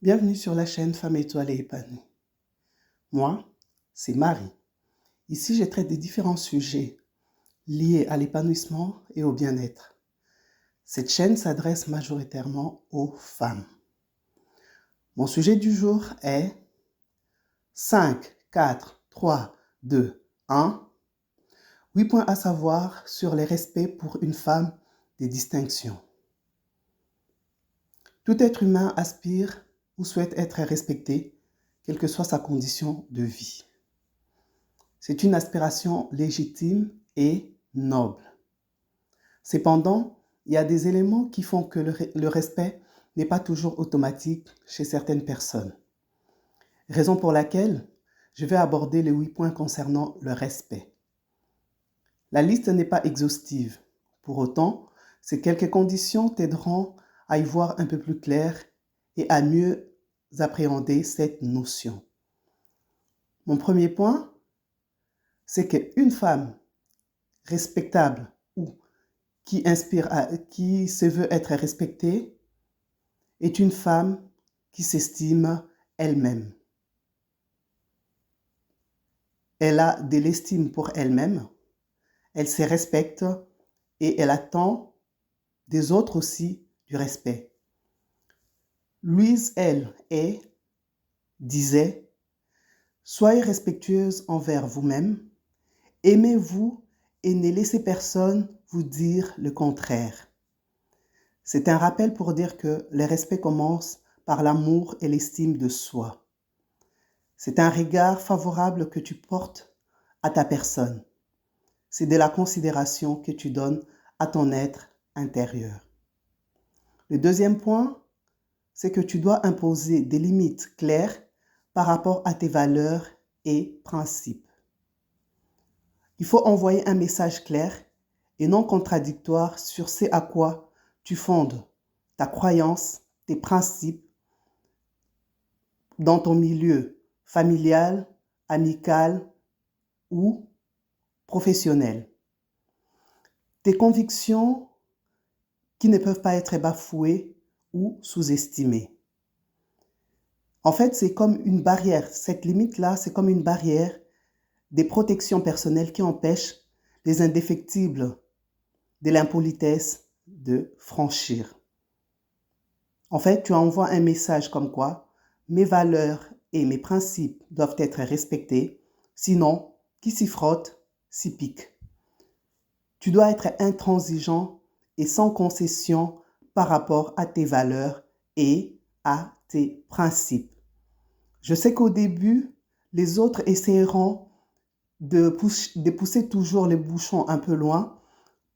Bienvenue sur la chaîne Femmes étoilées et épanouies. Moi, c'est Marie. Ici, je traite des différents sujets liés à l'épanouissement et au bien-être. Cette chaîne s'adresse majoritairement aux femmes. Mon sujet du jour est 5, 4, 3, 2, 1. 8 points à savoir sur les respects pour une femme des distinctions. Tout être humain aspire ou souhaite être respecté, quelle que soit sa condition de vie. C'est une aspiration légitime et noble. Cependant, il y a des éléments qui font que le respect n'est pas toujours automatique chez certaines personnes. Raison pour laquelle je vais aborder les 8 points concernant le respect. La liste n'est pas exhaustive. Pour autant, ces quelques conditions t'aideront à y voir un peu plus clair et à mieux appréhender cette notion. Mon premier point, c'est qu'une femme respectable ou qui se veut être respectée est une femme qui s'estime elle-même. Elle a de l'estime pour elle-même, elle se respecte et elle attend des autres aussi du respect. Louise, elle, disait « Soyez respectueuse envers vous-même, aimez-vous et ne laissez personne vous dire le contraire. » C'est un rappel pour dire que le respect commence par l'amour et l'estime de soi. C'est un regard favorable que tu portes à ta personne. C'est de la considération que tu donnes à ton être intérieur. Le deuxième point, c'est que tu dois imposer des limites claires par rapport à tes valeurs et principes. Il faut envoyer un message clair et non contradictoire sur ce à quoi tu fondes ta croyance, tes principes dans ton milieu familial, amical ou professionnel. Tes convictions qui ne peuvent pas être bafouées ou sous-estimées. En fait, c'est comme une barrière. Cette limite-là, c'est comme une barrière des protections personnelles qui empêchent les indéfectibles de l'impolitesse de franchir. En fait, tu envoies un message comme quoi mes valeurs et mes principes doivent être respectés, sinon, qui s'y frotte, s'y pique. Tu dois être intransigeant et sans concession par rapport à tes valeurs et à tes principes. Je sais qu'au début, les autres essaieront de pousser toujours les bouchons un peu loin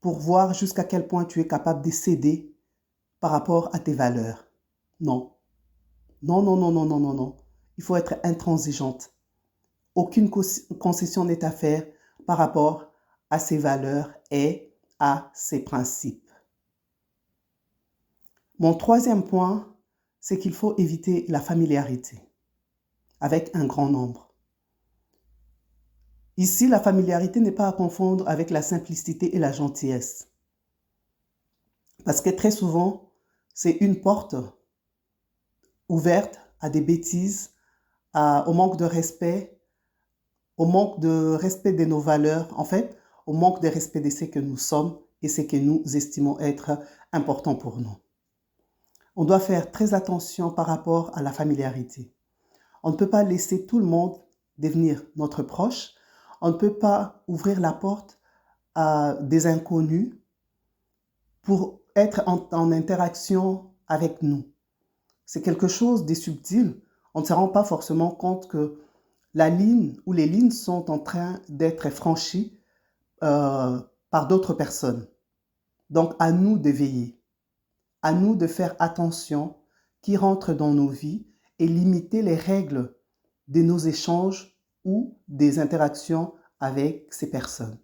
pour voir jusqu'à quel point tu es capable de céder par rapport à tes valeurs. Non. Non, non, non, non, non, non, non. Il faut être intransigeante. Aucune concession n'est à faire par rapport à ses valeurs et à ses principes. Mon troisième point, c'est qu'il faut éviter la familiarité avec un grand nombre. Ici, la familiarité n'est pas à confondre avec la simplicité et la gentillesse. Parce que très souvent, c'est une porte ouverte à des bêtises, au manque de respect, au manque de respect de nos valeurs, en fait, au manque de respect de ce que nous sommes et ce que nous estimons être important pour nous. On doit faire très attention par rapport à la familiarité. On ne peut pas laisser tout le monde devenir notre proche. On ne peut pas ouvrir la porte à des inconnus pour être en interaction avec nous. C'est quelque chose de subtil. On ne se rend pas forcément compte que la ligne ou les lignes sont en train d'être franchies par d'autres personnes. Donc, à nous de veiller, à nous de faire attention qui rentre dans nos vies et limiter les règles de nos échanges ou des interactions avec ces personnes.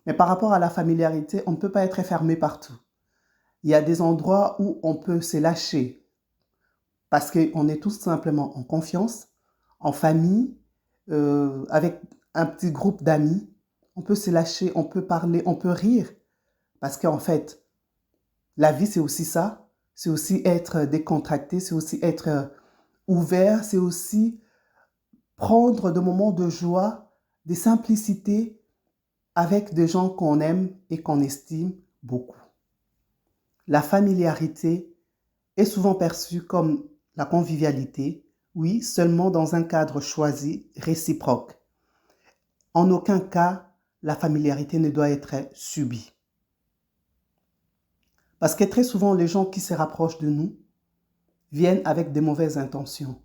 Mais par rapport à la familiarité, on ne peut pas être fermé partout. Il y a des endroits où on peut se lâcher parce qu'on est tout simplement en confiance, en famille, avec un petit groupe d'amis. On peut se lâcher, on peut parler, on peut rire. Parce qu'en fait, la vie, c'est aussi ça. C'est aussi être décontracté, c'est aussi être Ouvert, c'est aussi prendre des moments de joie, de simplicité avec des gens qu'on aime et qu'on estime beaucoup. La familiarité est souvent perçue comme la convivialité, oui, seulement dans un cadre choisi, réciproque. En aucun cas, la familiarité ne doit être subie. Parce que très souvent, les gens qui se rapprochent de nous viennent avec des mauvaises intentions.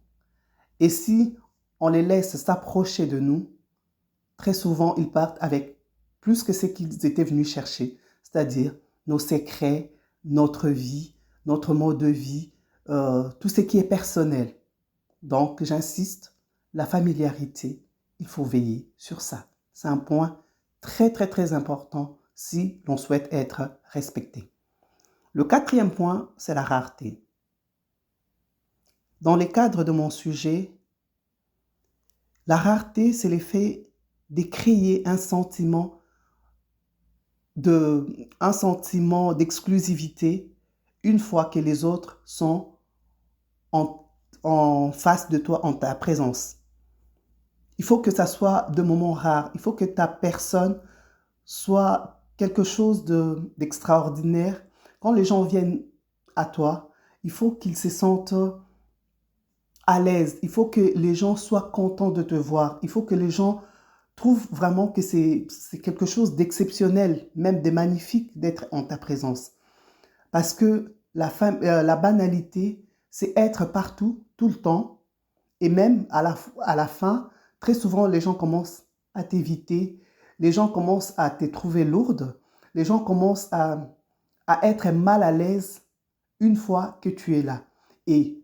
Et si on les laisse s'approcher de nous, très souvent, ils partent avec plus que ce qu'ils étaient venus chercher, c'est-à-dire nos secrets, notre vie, notre mode de vie, tout ce qui est personnel. Donc, j'insiste, la familiarité, il faut veiller sur ça. C'est un point très, très, très important si l'on souhaite être respecté. Le quatrième point, c'est la rareté. Dans le cadre de mon sujet, la rareté, c'est l'effet de créer un sentiment d'exclusivité une fois que les autres sont en face de toi, en ta présence. Il faut que ça soit de moments rares. Il faut que ta personne soit quelque chose d'extraordinaire. Quand les gens viennent à toi, il faut qu'ils se sentent à l'aise. Il faut que les gens soient contents de te voir. Il faut que les gens trouvent vraiment que c'est quelque chose d'exceptionnel, même de magnifique d'être en ta présence. Parce que la banalité, c'est être partout, tout le temps. Et même à la fin, très souvent, les gens commencent à t'éviter. Les gens commencent à te trouver lourde. Les gens commencent à être mal à l'aise une fois que tu es là. Et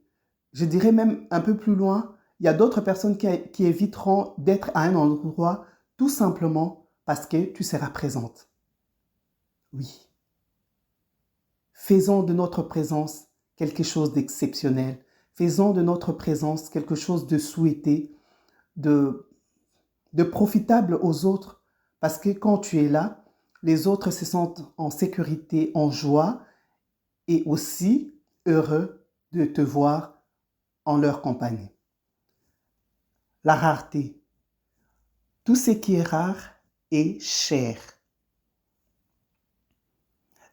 je dirais même un peu plus loin, il y a d'autres personnes qui éviteront d'être à un endroit tout simplement parce que tu seras présente. Oui. Faisons de notre présence quelque chose d'exceptionnel. Faisons de notre présence quelque chose de souhaité, de profitable aux autres. Parce que quand tu es là, les autres se sentent en sécurité, en joie et aussi heureux de te voir en leur compagnie. La rareté. Tout ce qui est rare est cher.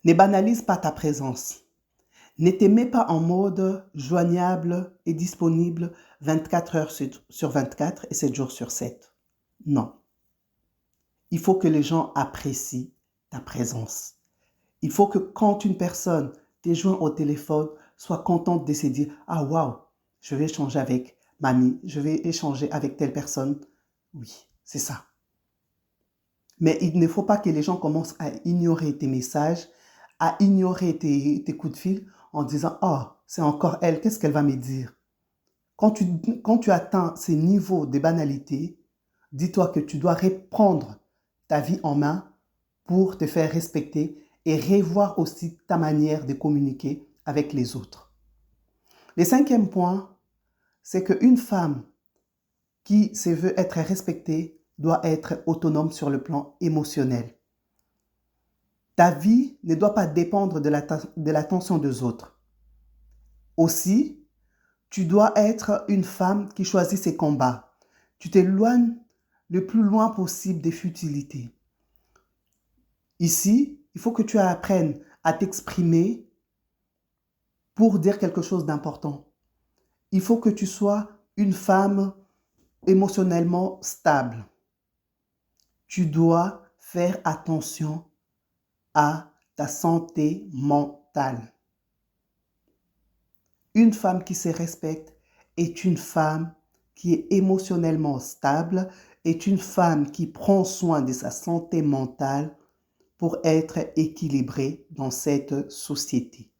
Ne banalise pas ta présence. Ne te mets pas en mode joignable et disponible 24 heures sur 24 et 7 jours sur 7. Non. Il faut que les gens apprécient ta présence. Il faut que quand une personne t'est joint au téléphone, soit contente de se dire « Ah, waouh, je vais échanger avec mamie, je vais échanger avec telle personne. » Oui, c'est ça. Mais il ne faut pas que les gens commencent à ignorer tes messages, à ignorer tes coups de fil en disant « Oh, c'est encore elle, qu'est-ce qu'elle va me dire ?» Quand tu atteins ces niveaux de banalité, dis-toi que tu dois reprendre ta vie en main pour te faire respecter et revoir aussi ta manière de communiquer avec les autres. Le cinquième point, c'est qu'une femme qui se veut être respectée doit être autonome sur le plan émotionnel. Ta vie ne doit pas dépendre de l'attention des autres. Aussi, tu dois être une femme qui choisit ses combats. Tu t'éloignes le plus loin possible des futilités. Ici, il faut que tu apprennes à t'exprimer pour dire quelque chose d'important. Il faut que tu sois une femme émotionnellement stable. Tu dois faire attention à ta santé mentale. Une femme qui se respecte est une femme qui est émotionnellement stable, est une femme qui prend soin de sa santé mentale pour être équilibrée dans cette société.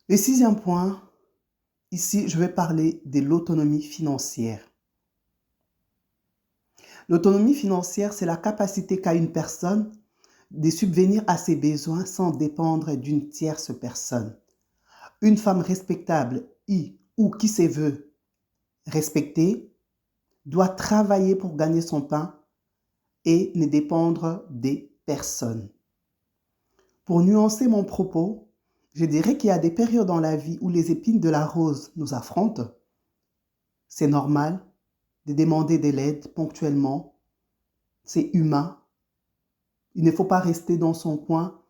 Le sixième point, ici, je vais parler de l'autonomie financière. L'autonomie financière, c'est la capacité qu'a une personne de subvenir à ses besoins sans dépendre d'une tierce personne. Une femme respectable ou qui se veut respectée doit travailler pour gagner son pain et ne dépendre des personnes. Pour nuancer mon propos, Je dirais qu'il y a des périodes dans la vie où les épines de la rose nous affrontent. C'est normal de demander de l'aide ponctuellement. C'est humain. Il ne faut pas rester dans son coin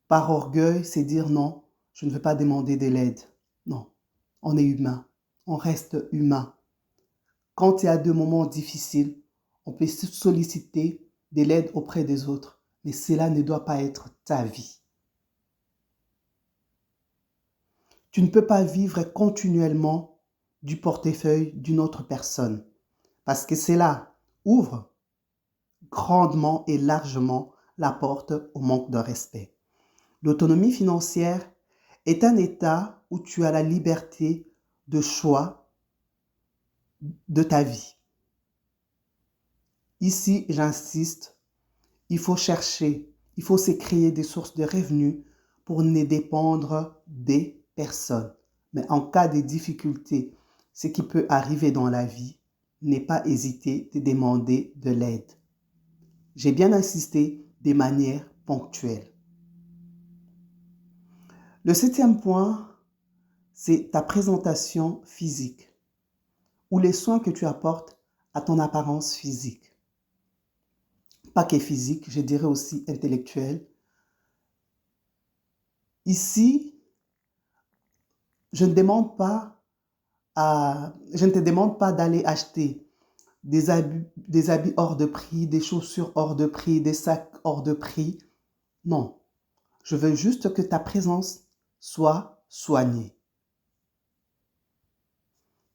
par orgueil, c'est dire non, je ne veux pas demander de l'aide. Non, on est humain. On reste humain. Quand il y a des moments difficiles, on peut solliciter de l'aide auprès des autres, mais cela ne doit pas être ta vie. Tu ne peux pas vivre continuellement du portefeuille d'une autre personne, parce que cela ouvre grandement et largement la porte au manque de respect. L'autonomie financière est un état où tu as la liberté de choix de ta vie. Ici, j'insiste, il faut chercher, il faut se créer des sources de revenus pour ne dépendre des personnes. Mais en cas de difficulté, ce qui peut arriver dans la vie, n'aie pas hésité de demander de l'aide. J'ai bien insisté de manière ponctuelle. Le 7e point, c'est ta présentation physique ou les soins que tu apportes à ton apparence physique. Pas que physique, je dirais aussi intellectuelle. Ici, je ne te demande pas d'aller acheter des habits hors de prix, des chaussures hors de prix, des sacs hors de prix. Non, je veux juste que ta présence soit soignée.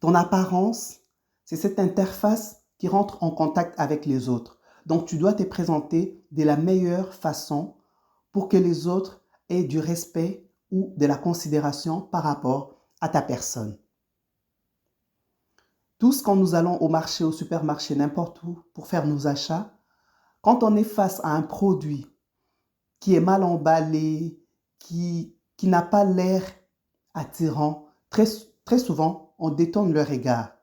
Ton apparence, c'est cette interface qui rentre en contact avec les autres. Donc, tu dois te présenter de la meilleure façon pour que les autres aient du respect ou de la considération par rapport à ta personne. Tous, quand nous allons au marché, au supermarché, n'importe où, pour faire nos achats, quand on est face à un produit qui est mal emballé, qui n'a pas l'air attirant, très souvent, on détourne le regard.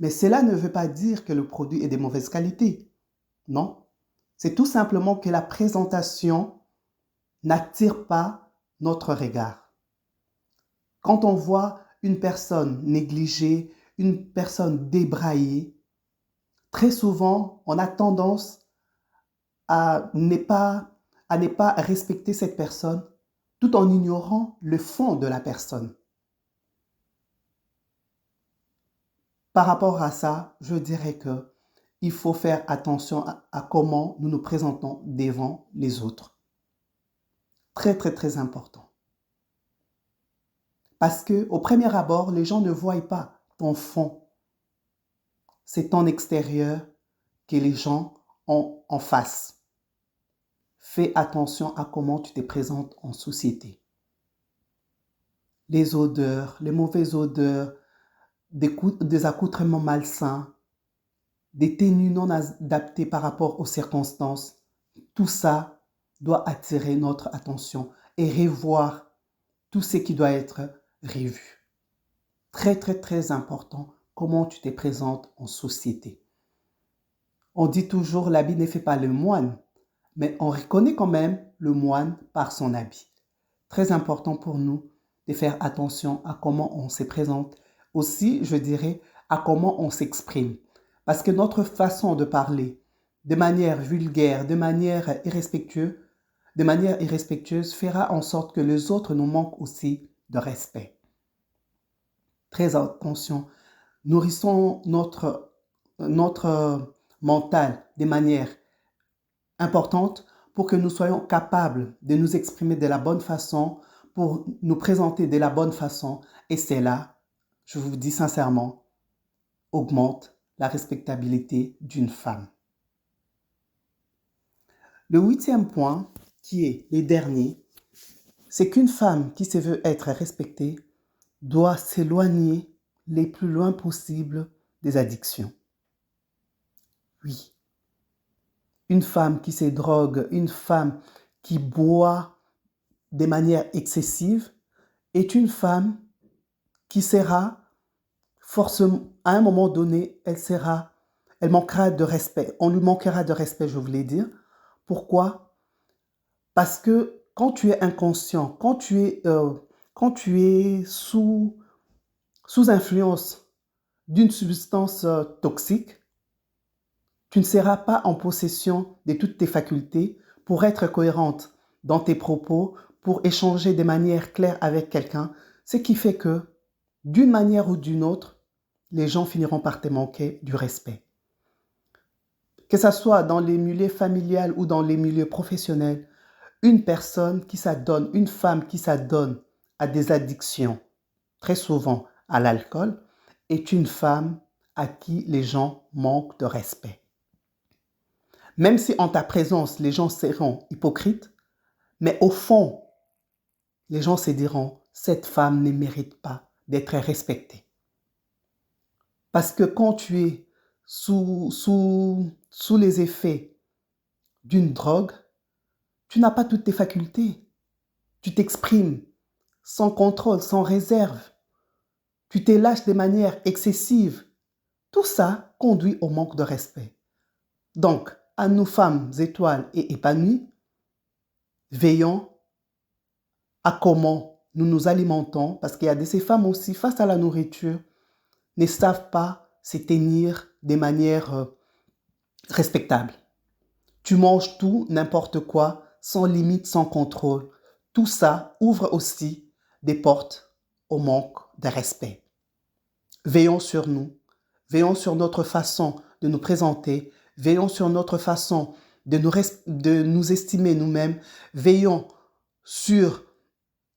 Mais cela ne veut pas dire que le produit est de mauvaise qualité. Non. C'est tout simplement que la présentation n'attire pas notre regard. Quand on voit une personne négligée, une personne débraillée, très souvent, on a tendance à ne pas respecter cette personne tout en ignorant le fond de la personne. Par rapport à ça, je dirais qu'il faut faire attention à comment nous nous présentons devant les autres. Très, très, très important. Parce qu'au premier abord, les gens ne voient pas ton fond. C'est ton extérieur que les gens ont en face. Fais attention à comment tu te présentes en société. Les odeurs, les mauvaises odeurs, des accoutrements malsains, des tenues non adaptées par rapport aux circonstances, tout ça doit attirer notre attention et revoir tout ce qui doit être revu. Très, très, très important, comment tu te présentes en société. On dit toujours l'habit ne fait pas le moine, mais on reconnaît quand même le moine par son habit. Très important pour nous de faire attention à comment on se présente. Aussi, je dirais, à comment on s'exprime. Parce que notre façon de parler, de manière vulgaire, de manière irrespectueuse, fera en sorte que les autres nous manquent aussi de respect. Très attention, nourrissons notre mental de manière importante pour que nous soyons capables de nous exprimer de la bonne façon, pour nous présenter de la bonne façon. Et c'est là, je vous dis sincèrement, augmente la respectabilité d'une femme. Le 8e point, qui est le dernier, c'est qu'une femme qui se veut être respectée doit s'éloigner le plus loin possible des addictions. Oui. Une femme qui se drogue, une femme qui boit de manière excessive est une femme qui sera forcément, à un moment donné, elle manquera de respect. On lui manquera de respect, je voulais dire. Pourquoi? Parce que quand tu es inconscient, quand tu es sous influence d'une substance toxique, tu ne seras pas en possession de toutes tes facultés pour être cohérente dans tes propos, pour échanger de manière claire avec quelqu'un, ce qui fait que, d'une manière ou d'une autre, les gens finiront par te manquer du respect. Que ce soit dans les milieux familiaux ou dans les milieux professionnels, une personne qui s'adonne, une femme qui s'adonne à des addictions, très souvent à l'alcool, est une femme à qui les gens manquent de respect. Même si en ta présence, les gens seront hypocrites, mais au fond, les gens se diront, cette femme ne mérite pas d'être respectée. Parce que quand tu es sous les effets d'une drogue, tu n'as pas toutes tes facultés. Tu t'exprimes sans contrôle, sans réserve. Tu te lâches de manière excessive. Tout ça conduit au manque de respect. Donc, à nous femmes étoiles et épanouies, veillons à comment nous nous alimentons, parce qu'il y a de ces femmes aussi, face à la nourriture, ne savent pas se tenir de manière respectable. Tu manges tout, n'importe quoi, sans limite, sans contrôle. Tout ça ouvre aussi des portes au manque de respect. Veillons sur nous, veillons sur notre façon de nous présenter, veillons sur notre façon de nous estimer nous-mêmes, veillons sur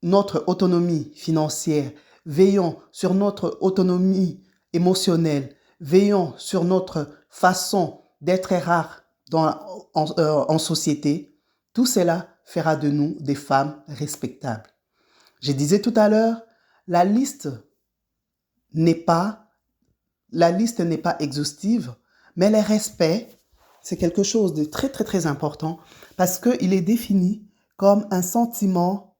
notre autonomie financière, veillons sur notre autonomie émotionnelle, veillons sur notre façon d'être rare en société. Tout cela fera de nous des femmes respectables. Je disais tout à l'heure, la liste n'est pas exhaustive, mais le respect, c'est quelque chose de très, très, très important parce qu'il est défini comme un sentiment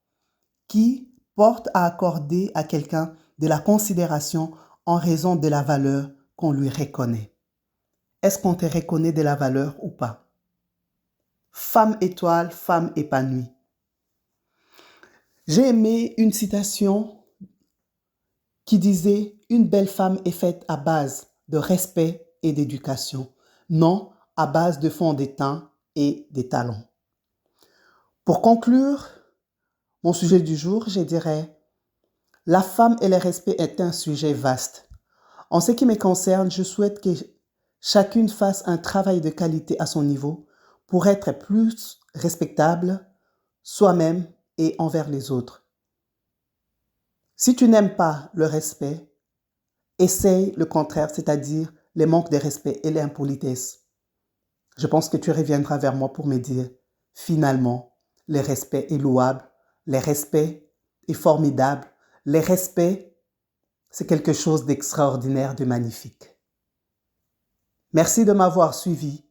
qui porte à accorder à quelqu'un de la considération en raison de la valeur qu'on lui reconnaît. Est-ce qu'on te reconnaît de la valeur ou pas? Femme étoile, femme épanouie. J'ai aimé une citation qui disait « Une belle femme est faite à base de respect et d'éducation, non à base de fond de teint et des talons. » Pour conclure mon sujet du jour, je dirais « La femme et le respect est un sujet vaste. En ce qui me concerne, je souhaite que chacune fasse un travail de qualité à son niveau pour être plus respectable soi-même et envers les autres. Si tu n'aimes pas le respect, essaye le contraire, c'est-à-dire les manques de respect et l'impolitesse. Je pense que tu reviendras vers moi pour me dire, finalement, le respect est louable, le respect est formidable, le respect, c'est quelque chose d'extraordinaire, de magnifique. Merci de m'avoir suivi.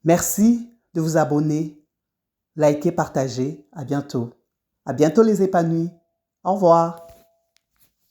Merci de vous abonner, liker, partager. À bientôt. À bientôt les épanouis. Au revoir.